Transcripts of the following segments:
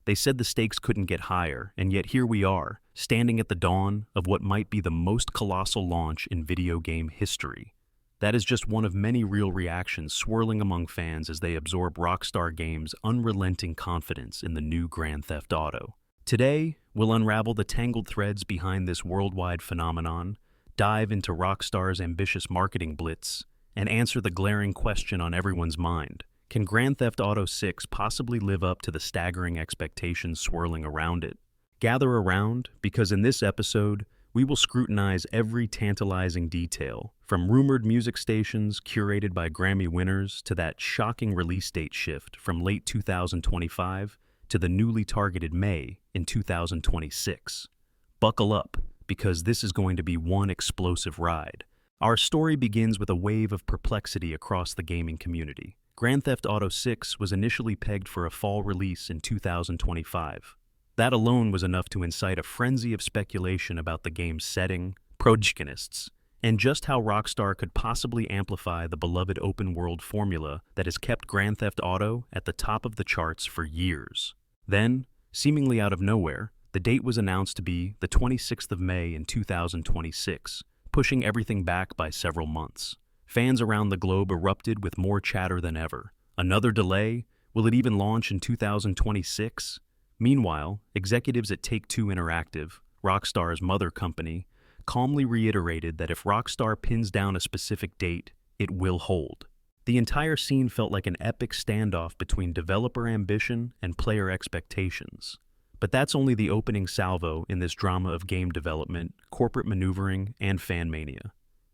They said the stakes couldn't get higher, and yet here we are, standing at the dawn of what might be the most colossal launch in video game history. That is just one of many real reactions swirling among fans as they absorb Rockstar Games' unrelenting confidence in the new Grand Theft Auto. Today, we'll unravel the tangled threads behind this worldwide phenomenon, dive into Rockstar's ambitious marketing blitz, and answer the glaring question on everyone's mind. Can Grand Theft Auto 6 possibly live up to the staggering expectations swirling around it? Gather around, because in this episode, we will scrutinize every tantalizing detail, from rumored music stations curated by Grammy winners to that shocking release date shift from late 2025 to the newly targeted May in 2026. Buckle up, because this is going to be one explosive ride. Our story begins with a wave of perplexity across the gaming community. Grand Theft Auto 6 was initially pegged for a fall release in 2025. That alone was enough to incite a frenzy of speculation about the game's setting, protagonists, and just how Rockstar could possibly amplify the beloved open-world formula that has kept Grand Theft Auto at the top of the charts for years. Then, seemingly out of nowhere, the date was announced to be the 26th of May in 2026, pushing everything back by several months. Fans around the globe erupted with more chatter than ever. Another delay? Will it even launch in 2026? Meanwhile, executives at Take-Two Interactive, Rockstar's mother company, calmly reiterated that if Rockstar pins down a specific date, it will hold. The entire scene felt like an epic standoff between developer ambition and player expectations. But that's only the opening salvo in this drama of game development, corporate maneuvering, and fan mania.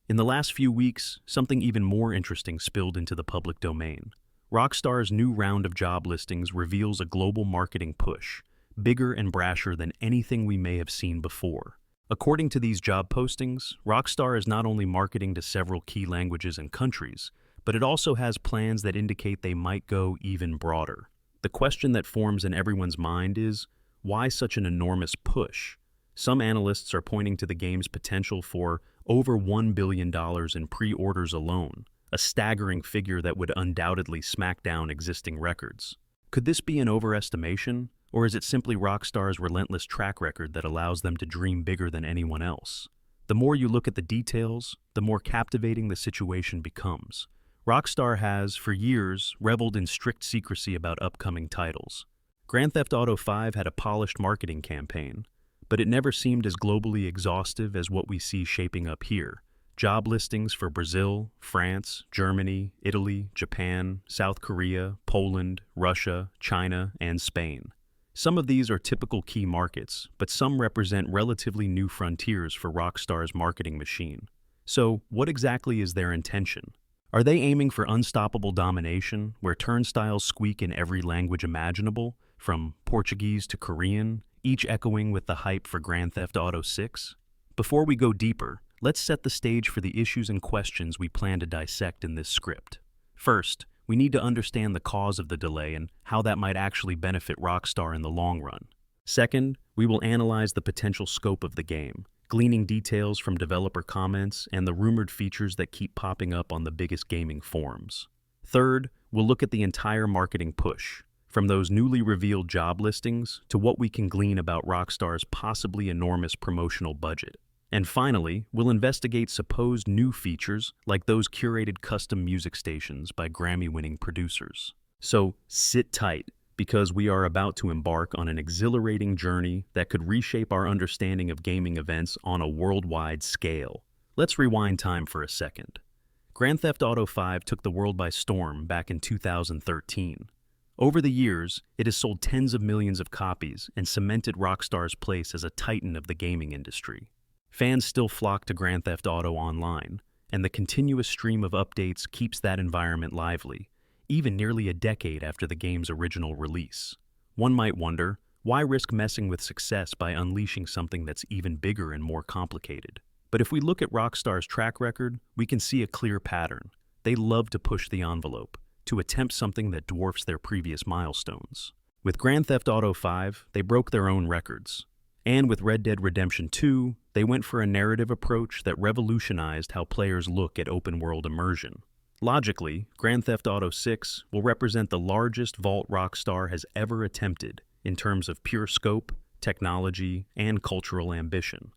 In the last few weeks, something even more interesting spilled into the public domain. Rockstar's new round of job listings reveals a global marketing push, bigger and brasher than anything we may have seen before. According to these job postings, Rockstar is not only marketing to several key languages and countries, but it also has plans that indicate they might go even broader. The question that forms in everyone's mind is, why such an enormous push? Some analysts are pointing to the game's potential for over $1 billion in pre-orders alone, a staggering figure that would undoubtedly smack down existing records. Could this be an overestimation, or is it simply Rockstar's relentless track record that allows them to dream bigger than anyone else? The more you look at the details, the more captivating the situation becomes. Rockstar has, for years, reveled in strict secrecy about upcoming titles. Grand Theft Auto 5 had a polished marketing campaign, but it never seemed as globally exhaustive as what we see shaping up here. Job listings for Brazil, France, Germany, Italy, Japan, South Korea, Poland, Russia, China, and Spain. Some of these are typical key markets, but some represent relatively new frontiers for Rockstar's marketing machine. So, what exactly is their intention? Are they aiming for unstoppable domination, where turnstiles squeak in every language imaginable, from Portuguese to Korean, each echoing with the hype for Grand Theft Auto 6? Before we go deeper, let's set the stage for the issues and questions we plan to dissect in this script. First, we need to understand the cause of the delay and how that might actually benefit Rockstar in the long run. Second, we will analyze the potential scope of the game, gleaning details from developer comments and the rumored features that keep popping up on the biggest gaming forums. Third, we'll look at the entire marketing push, from those newly revealed job listings to what we can glean about Rockstar's possibly enormous promotional budget. And finally, we'll investigate supposed new features like those curated custom music stations by Grammy-winning producers. So sit tight, because we are about to embark on an exhilarating journey that could reshape our understanding of gaming events on a worldwide scale. Let's rewind time for a second. Grand Theft Auto 5 took the world by storm back in 2013. Over the years, it has sold tens of millions of copies and cemented Rockstar's place as a titan of the gaming industry. Fans still flock to Grand Theft Auto Online, and the continuous stream of updates keeps that environment lively, even nearly a decade after the game's original release. One might wonder, why risk messing with success by unleashing something that's even bigger and more complicated? But if we look at Rockstar's track record, we can see a clear pattern. They love to push the envelope, to attempt something that dwarfs their previous milestones. With Grand Theft Auto 5, they broke their own records. And with Red Dead Redemption 2, they went for a narrative approach that revolutionized how players look at open-world immersion. Logically, Grand Theft Auto 6 will represent the largest vault Rockstar has ever attempted, in terms of pure scope, technology, and cultural ambition.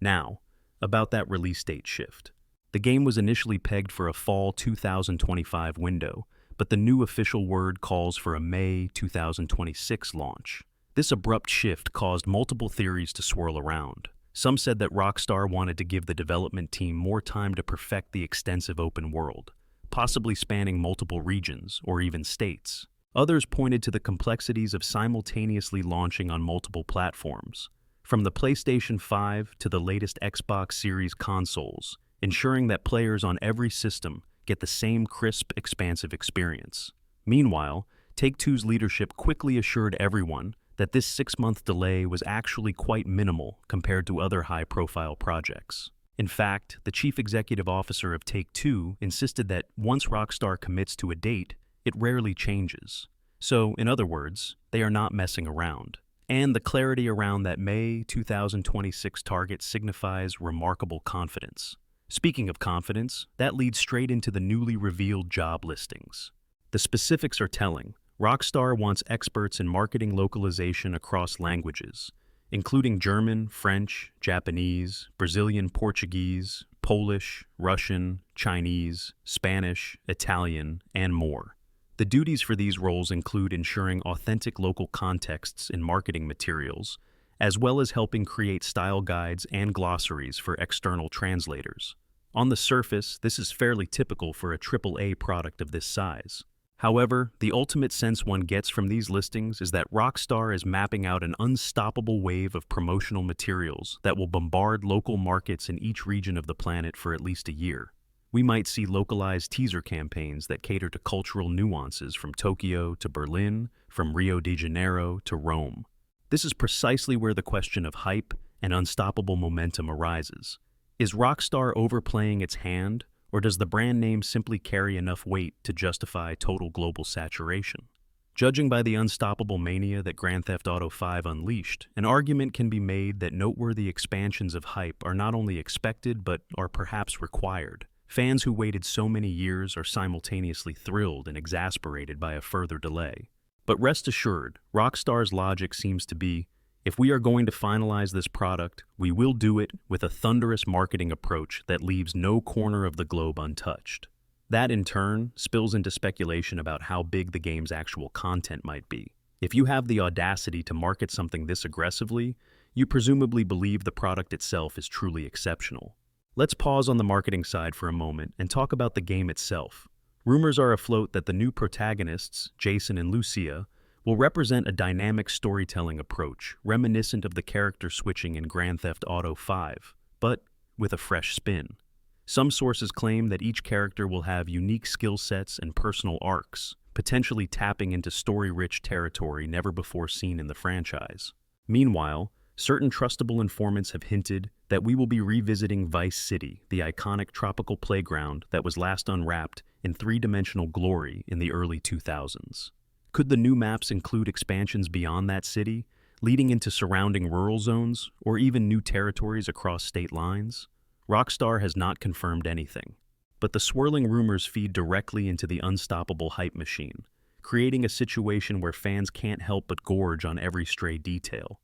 Now, about that release date shift. The game was initially pegged for a fall 2025 window, but the new official word calls for a May 2026 launch. This abrupt shift caused multiple theories to swirl around. Some said that Rockstar wanted to give the development team more time to perfect the extensive open world, possibly spanning multiple regions or even states. Others pointed to the complexities of simultaneously launching on multiple platforms, from the PlayStation 5 to the latest Xbox Series consoles, ensuring that players on every system get the same crisp, expansive experience. Meanwhile, Take-Two's leadership quickly assured everyone that this 6-month delay was actually quite minimal compared to other high-profile projects. In fact, the chief executive officer of Take-Two insisted that once Rockstar commits to a date, it rarely changes. So, in other words, they are not messing around. And the clarity around that May 2026 target signifies remarkable confidence. Speaking of confidence, that leads straight into the newly revealed job listings. The specifics are telling. Rockstar wants experts in marketing localization across languages, including German, French, Japanese, Brazilian Portuguese, Polish, Russian, Chinese, Spanish, Italian, and more. The duties for these roles include ensuring authentic local contexts in marketing materials, as well as helping create style guides and glossaries for external translators. On the surface, this is fairly typical for a AAA product of this size. However, the ultimate sense one gets from these listings is that Rockstar is mapping out an unstoppable wave of promotional materials that will bombard local markets in each region of the planet for at least a year. We might see localized teaser campaigns that cater to cultural nuances from Tokyo to Berlin, from Rio de Janeiro to Rome. This is precisely where the question of hype and unstoppable momentum arises. Is Rockstar overplaying its hand, or does the brand name simply carry enough weight to justify total global saturation? Judging by the unstoppable mania that Grand Theft Auto V unleashed, an argument can be made that noteworthy expansions of hype are not only expected but are perhaps required. Fans who waited so many years are simultaneously thrilled and exasperated by a further delay. But rest assured, Rockstar's logic seems to be, if we are going to finalize this product, we will do it with a thunderous marketing approach that leaves no corner of the globe untouched. That, in turn, spills into speculation about how big the game's actual content might be. If you have the audacity to market something this aggressively, you presumably believe the product itself is truly exceptional. Let's pause on the marketing side for a moment and talk about the game itself. Rumors are afloat that the new protagonists, Jason and Lucia, will represent a dynamic storytelling approach reminiscent of the character switching in Grand Theft Auto V, but with a fresh spin. Some sources claim that each character will have unique skill sets and personal arcs, potentially tapping into story-rich territory never before seen in the franchise. Meanwhile, certain trustable informants have hinted that we will be revisiting Vice City, the iconic tropical playground that was last unwrapped in three-dimensional glory in the early 2000s. Could the new maps include expansions beyond that city, leading into surrounding rural zones, or even new territories across state lines? Rockstar has not confirmed anything, but the swirling rumors feed directly into the unstoppable hype machine, creating a situation where fans can't help but gorge on every stray detail.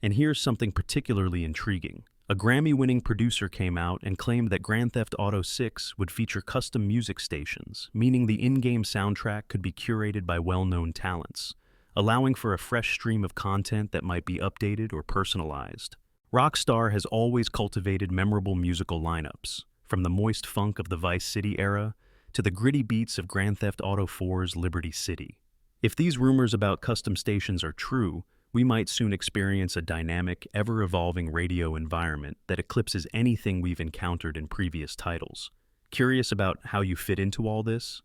And here's something particularly intriguing. A Grammy-winning producer came out and claimed that Grand Theft Auto VI would feature custom music stations, meaning the in-game soundtrack could be curated by well-known talents, allowing for a fresh stream of content that might be updated or personalized. Rockstar has always cultivated memorable musical lineups, from the moist funk of the Vice City era to the gritty beats of Grand Theft Auto IV's Liberty City. If these rumors about custom stations are true, we might soon experience a dynamic, ever-evolving radio environment that eclipses anything we've encountered in previous titles. Curious about how you fit into all this?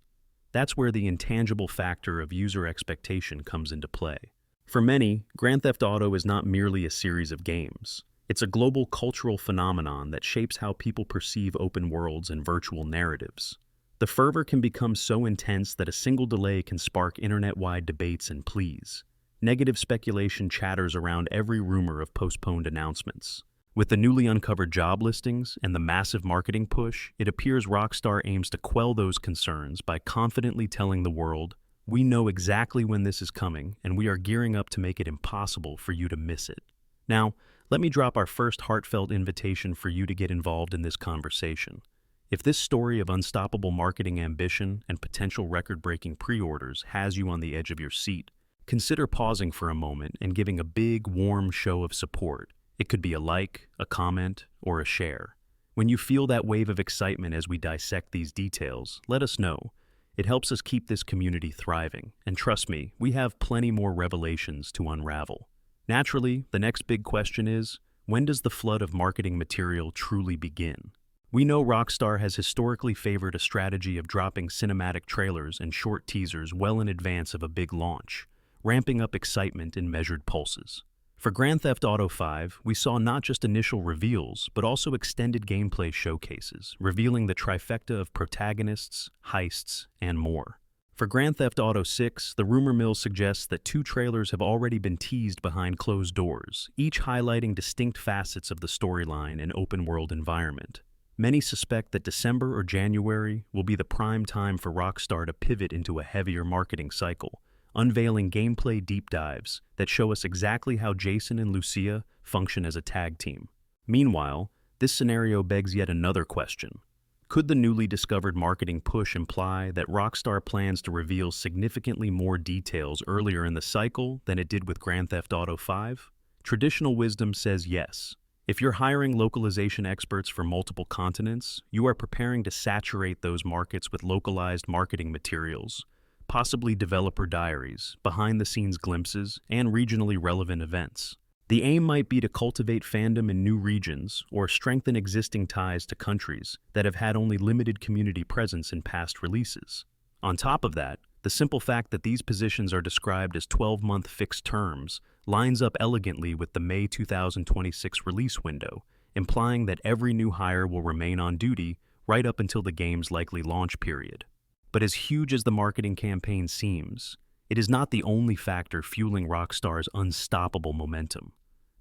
That's where the intangible factor of user expectation comes into play. For many, Grand Theft Auto is not merely a series of games. It's a global cultural phenomenon that shapes how people perceive open worlds and virtual narratives. The fervor can become so intense that a single delay can spark internet-wide debates and pleas. Negative speculation chatters around every rumor of postponed announcements. With the newly uncovered job listings and the massive marketing push, it appears Rockstar aims to quell those concerns by confidently telling the world, We know exactly when this is coming, and we are gearing up to make it impossible for you to miss it. Now, let me drop our first heartfelt invitation for you to get involved in this conversation. If this story of unstoppable marketing ambition and potential record-breaking pre-orders has you on the edge of your seat, consider pausing for a moment and giving a big, warm show of support. It could be a like, a comment, or a share. When you feel that wave of excitement as we dissect these details, let us know. It helps us keep this community thriving, and trust me, we have plenty more revelations to unravel. Naturally, the next big question is, when does the flood of marketing material truly begin? We know Rockstar has historically favored a strategy of dropping cinematic trailers and short teasers well in advance of a big launch, ramping up excitement in measured pulses. For Grand Theft Auto V, we saw not just initial reveals, but also extended gameplay showcases, revealing the trifecta of protagonists, heists, and more. For Grand Theft Auto VI, the rumor mill suggests that 2 trailers have already been teased behind closed doors, each highlighting distinct facets of the storyline and open-world environment. Many suspect that December or January will be the prime time for Rockstar to pivot into a heavier marketing cycle, unveiling gameplay deep dives that show us exactly how Jason and Lucia function as a tag team. Meanwhile, this scenario begs yet another question. Could the newly discovered marketing push imply that Rockstar plans to reveal significantly more details earlier in the cycle than it did with Grand Theft Auto V? Traditional wisdom says yes. If you're hiring localization experts for multiple continents, you are preparing to saturate those markets with localized marketing materials, possibly developer diaries, behind-the-scenes glimpses, and regionally relevant events. The aim might be to cultivate fandom in new regions or strengthen existing ties to countries that have had only limited community presence in past releases. On top of that, the simple fact that these positions are described as 12-month fixed terms lines up elegantly with the May 2026 release window, implying that every new hire will remain on duty right up until the game's likely launch period. But as huge as the marketing campaign seems, it is not the only factor fueling Rockstar's unstoppable momentum.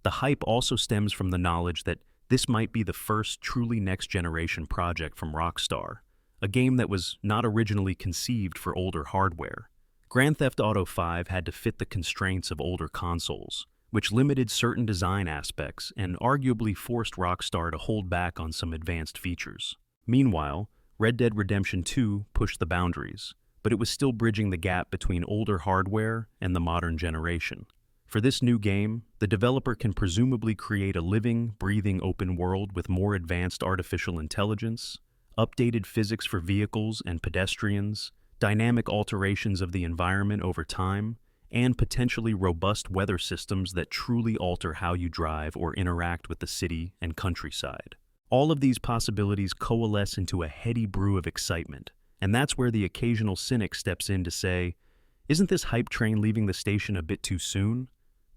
The hype also stems from the knowledge that this might be the first truly next-generation project from Rockstar, a game that was not originally conceived for older hardware. Grand Theft Auto V had to fit the constraints of older consoles, which limited certain design aspects and arguably forced Rockstar to hold back on some advanced features. Meanwhile, Red Dead Redemption 2 pushed the boundaries, but it was still bridging the gap between older hardware and the modern generation. For this new game, the developer can presumably create a living, breathing open world with more advanced artificial intelligence, updated physics for vehicles and pedestrians, dynamic alterations of the environment over time, and potentially robust weather systems that truly alter how you drive or interact with the city and countryside. All of these possibilities coalesce into a heady brew of excitement, and that's where the occasional cynic steps in to say, isn't this hype train leaving the station a bit too soon?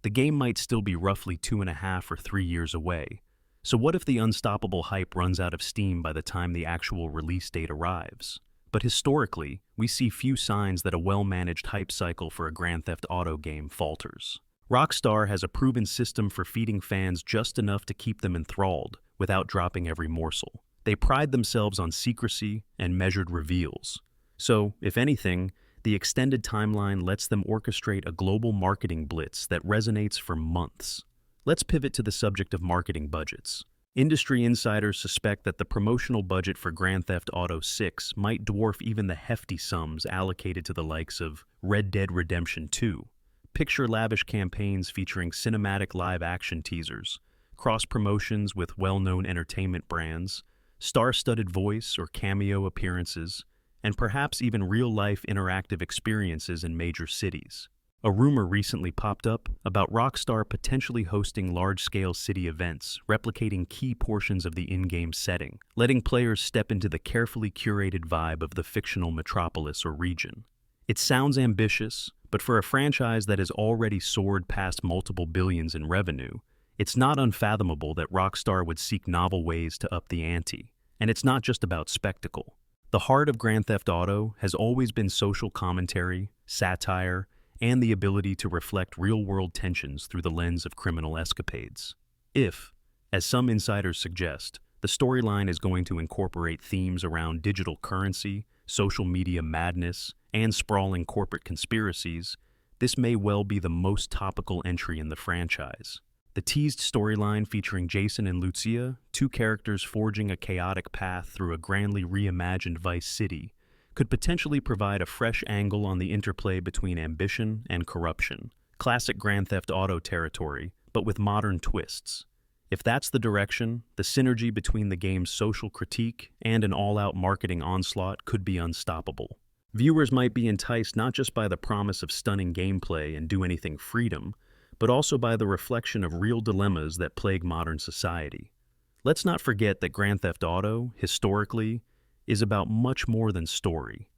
The game might still be roughly 2.5 or 3 years away. So what if the unstoppable hype runs out of steam by the time the actual release date arrives? But historically, we see few signs that a well-managed hype cycle for a Grand Theft Auto game falters. Rockstar has a proven system for feeding fans just enough to keep them enthralled without dropping every morsel. They pride themselves on secrecy and measured reveals. So, if anything, the extended timeline lets them orchestrate a global marketing blitz that resonates for months. Let's pivot to the subject of marketing budgets. Industry insiders suspect that the promotional budget for Grand Theft Auto VI might dwarf even the hefty sums allocated to the likes of Red Dead Redemption 2. Picture lavish campaigns featuring cinematic live-action teasers, cross-promotions with well-known entertainment brands, star-studded voice or cameo appearances, and perhaps even real-life interactive experiences in major cities. A rumor recently popped up about Rockstar potentially hosting large-scale city events, replicating key portions of the in-game setting, letting players step into the carefully curated vibe of the fictional metropolis or region. It sounds ambitious, but for a franchise that has already soared past multiple billions in revenue, it's not unfathomable that Rockstar would seek novel ways to up the ante. And it's not just about spectacle. The heart of Grand Theft Auto has always been social commentary, satire, and the ability to reflect real-world tensions through the lens of criminal escapades. If, as some insiders suggest, the storyline is going to incorporate themes around digital currency, social media madness, and sprawling corporate conspiracies, this may well be the most topical entry in the franchise. The teased storyline featuring Jason and Lucia, two characters forging a chaotic path through a grandly reimagined Vice City, could potentially provide a fresh angle on the interplay between ambition and corruption. Classic Grand Theft Auto territory, but with modern twists. If that's the direction, the synergy between the game's social critique and an all-out marketing onslaught could be unstoppable. Viewers might be enticed not just by the promise of stunning gameplay and do-anything freedom, but also by the reflection of real dilemmas that plague modern society. Let's not forget that Grand Theft Auto, historically, is about much more than story.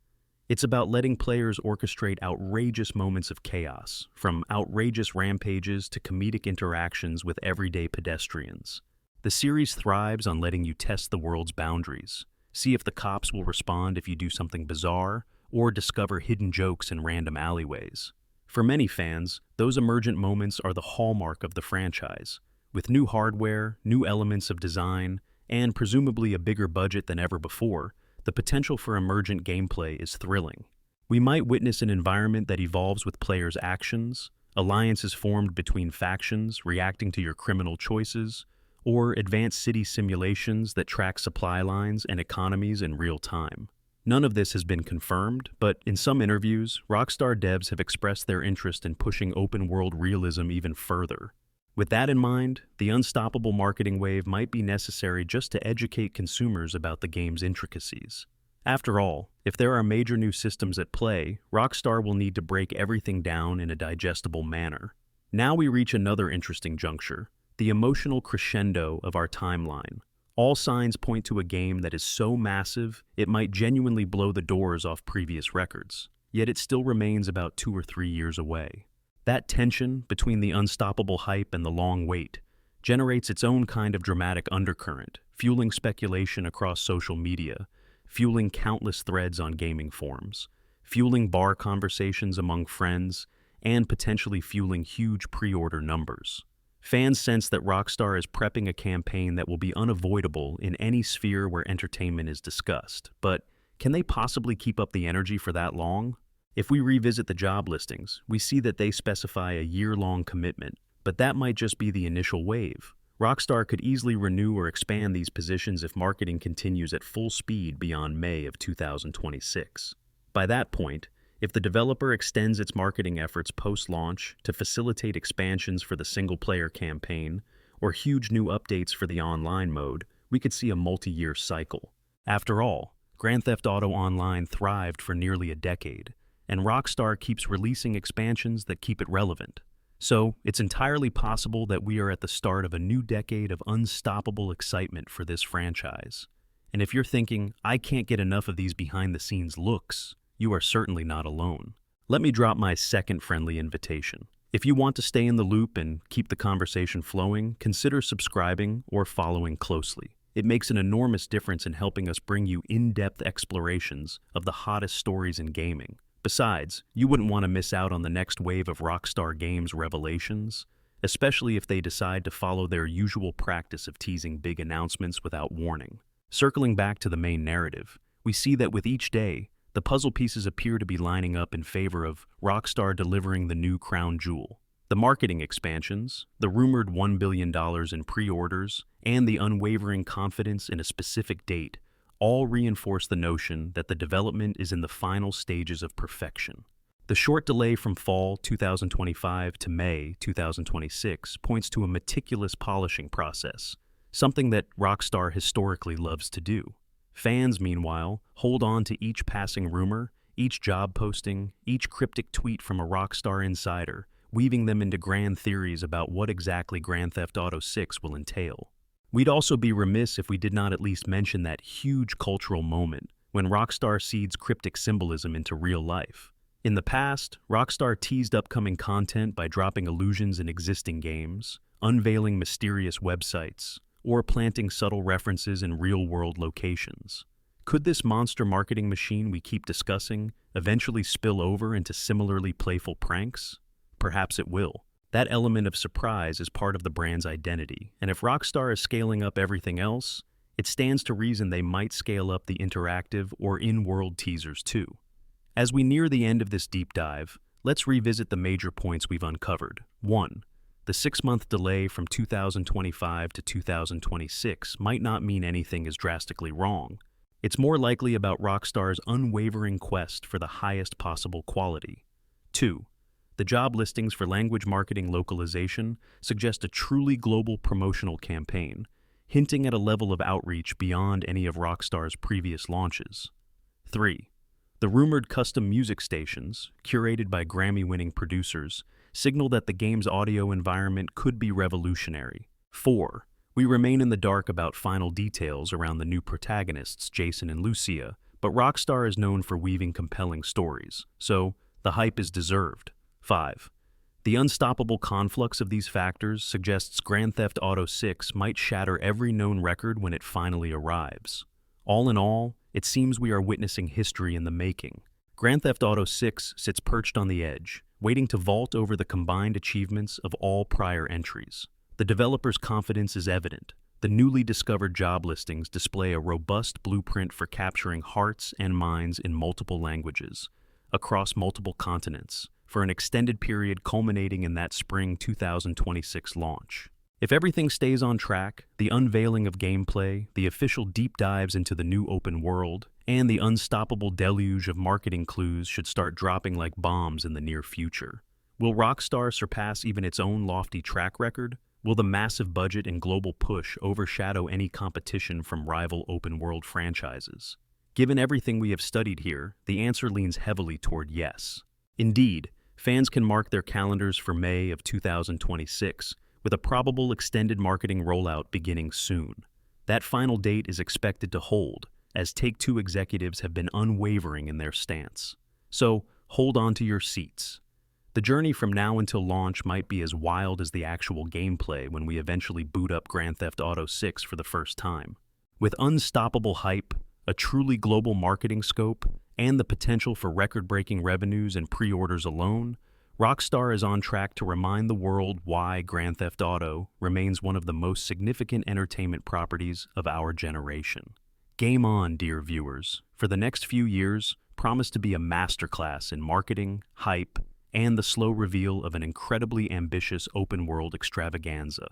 It's about letting players orchestrate outrageous moments of chaos, from outrageous rampages to comedic interactions with everyday pedestrians. The series thrives on letting you test the world's boundaries, see if the cops will respond if you do something bizarre, or discover hidden jokes in random alleyways. For many fans, those emergent moments are the hallmark of the franchise. With new hardware, new elements of design, and presumably a bigger budget than ever before, the potential for emergent gameplay is thrilling. We might witness an environment that evolves with players' actions, alliances formed between factions reacting to your criminal choices, or advanced city simulations that track supply lines and economies in real time. None of this has been confirmed, but in some interviews, Rockstar devs have expressed their interest in pushing open-world realism even further. With that in mind, the unstoppable marketing wave might be necessary just to educate consumers about the game's intricacies. After all, if there are major new systems at play, Rockstar will need to break everything down in a digestible manner. Now we reach another interesting juncture, the emotional crescendo of our timeline. All signs point to a game that is so massive, it might genuinely blow the doors off previous records, yet it still remains about 2 or 3 years away. That tension between the unstoppable hype and the long wait generates its own kind of dramatic undercurrent, fueling speculation across social media, fueling countless threads on gaming forums, fueling bar conversations among friends, and potentially fueling huge pre-order numbers. Fans sense that Rockstar is prepping a campaign that will be unavoidable in any sphere where entertainment is discussed, but can they possibly keep up the energy for that long? If we revisit the job listings, we see that they specify a year-long commitment, but that might just be the initial wave. Rockstar could easily renew or expand these positions if marketing continues at full speed beyond May of 2026. By that point, if the developer extends its marketing efforts post-launch to facilitate expansions for the single-player campaign or huge new updates for the online mode, we could see a multi-year cycle. After all, Grand Theft Auto Online thrived for nearly a decade, and Rockstar keeps releasing expansions that keep it relevant. So, it's entirely possible that we are at the start of a new decade of unstoppable excitement for this franchise. And if you're thinking, I can't get enough of these behind-the-scenes looks, you are certainly not alone. Let me drop my second friendly invitation. If you want to stay in the loop and keep the conversation flowing, consider subscribing or following closely. It makes an enormous difference in helping us bring you in-depth explorations of the hottest stories in gaming. Besides, you wouldn't want to miss out on the next wave of Rockstar Games revelations, especially if they decide to follow their usual practice of teasing big announcements without warning. Circling back to the main narrative, we see that with each day, the puzzle pieces appear to be lining up in favor of Rockstar delivering the new crown jewel. The marketing expansions, the rumored $1 billion in pre-orders, and the unwavering confidence in a specific date all reinforce the notion that the development is in the final stages of perfection. The short delay from fall 2025 to May 2026 points to a meticulous polishing process, something that Rockstar historically loves to do. Fans, meanwhile, hold on to each passing rumor, each job posting, each cryptic tweet from a Rockstar insider, weaving them into grand theories about what exactly Grand Theft Auto 6 will entail. We'd also be remiss if we did not at least mention that huge cultural moment when Rockstar seeds cryptic symbolism into real life. In the past, Rockstar teased upcoming content by dropping allusions in existing games, unveiling mysterious websites, or planting subtle references in real-world locations. Could this monster marketing machine we keep discussing eventually spill over into similarly playful pranks? Perhaps it will. That element of surprise is part of the brand's identity, and if Rockstar is scaling up everything else, it stands to reason they might scale up the interactive or in-world teasers too. As we near the end of this deep dive, let's revisit the major points we've uncovered. 1. The 6-month delay from 2025 to 2026 might not mean anything is drastically wrong. It's more likely about Rockstar's unwavering quest for the highest possible quality. 2. The job listings for language marketing localization suggest a truly global promotional campaign, hinting at a level of outreach beyond any of Rockstar's previous launches. 3. The rumored custom music stations, curated by Grammy-winning producers, signal that the game's audio environment could be revolutionary. 4. We remain in the dark about final details around the new protagonists, Jason and Lucia, but Rockstar is known for weaving compelling stories, so the hype is deserved. 5. The unstoppable conflux of these factors suggests Grand Theft Auto 6 might shatter every known record when it finally arrives. All in all, it seems we are witnessing history in the making. Grand Theft Auto 6 sits perched on the edge, waiting to vault over the combined achievements of all prior entries. The developer's confidence is evident. The newly discovered job listings display a robust blueprint for capturing hearts and minds in multiple languages, across multiple continents, for an extended period culminating in that spring 2026 launch. If everything stays on track, the unveiling of gameplay, the official deep dives into the new open world, and the unstoppable deluge of marketing clues should start dropping like bombs in the near future. Will Rockstar surpass even its own lofty track record? Will the massive budget and global push overshadow any competition from rival open-world franchises? Given everything we have studied here, the answer leans heavily toward yes. Indeed, fans can mark their calendars for May of 2026, with a probable extended marketing rollout beginning soon. That final date is expected to hold, as Take-Two executives have been unwavering in their stance. So, hold on to your seats. The journey from now until launch might be as wild as the actual gameplay when we eventually boot up Grand Theft Auto 6 for the first time. With unstoppable hype, a truly global marketing scope, and the potential for record-breaking revenues and pre-orders alone, Rockstar is on track to remind the world why Grand Theft Auto remains one of the most significant entertainment properties of our generation. Game on, dear viewers. For the next few years, promise to be a masterclass in marketing, hype, and the slow reveal of an incredibly ambitious open-world extravaganza.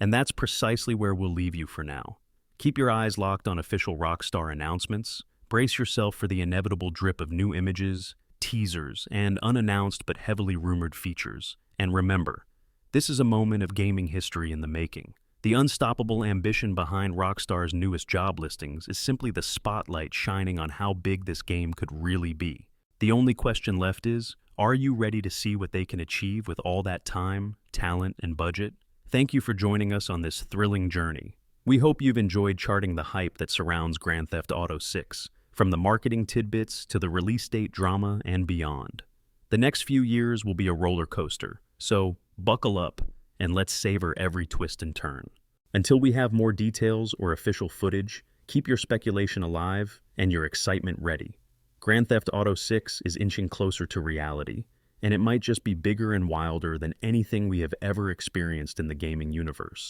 And that's precisely where we'll leave you for now. Keep your eyes locked on official Rockstar announcements, brace yourself for the inevitable drip of new images, teasers, and unannounced but heavily rumored features. And remember, this is a moment of gaming history in the making. The unstoppable ambition behind Rockstar's newest job listings is simply the spotlight shining on how big this game could really be. The only question left is, are you ready to see what they can achieve with all that time, talent, and budget? Thank you for joining us on this thrilling journey. We hope you've enjoyed charting the hype that surrounds Grand Theft Auto 6, from the marketing tidbits to the release date drama and beyond. The next few years will be a roller coaster, so buckle up and let's savor every twist and turn. Until we have more details or official footage, keep your speculation alive and your excitement ready. Grand Theft Auto 6 is inching closer to reality, and it might just be bigger and wilder than anything we have ever experienced in the gaming universe.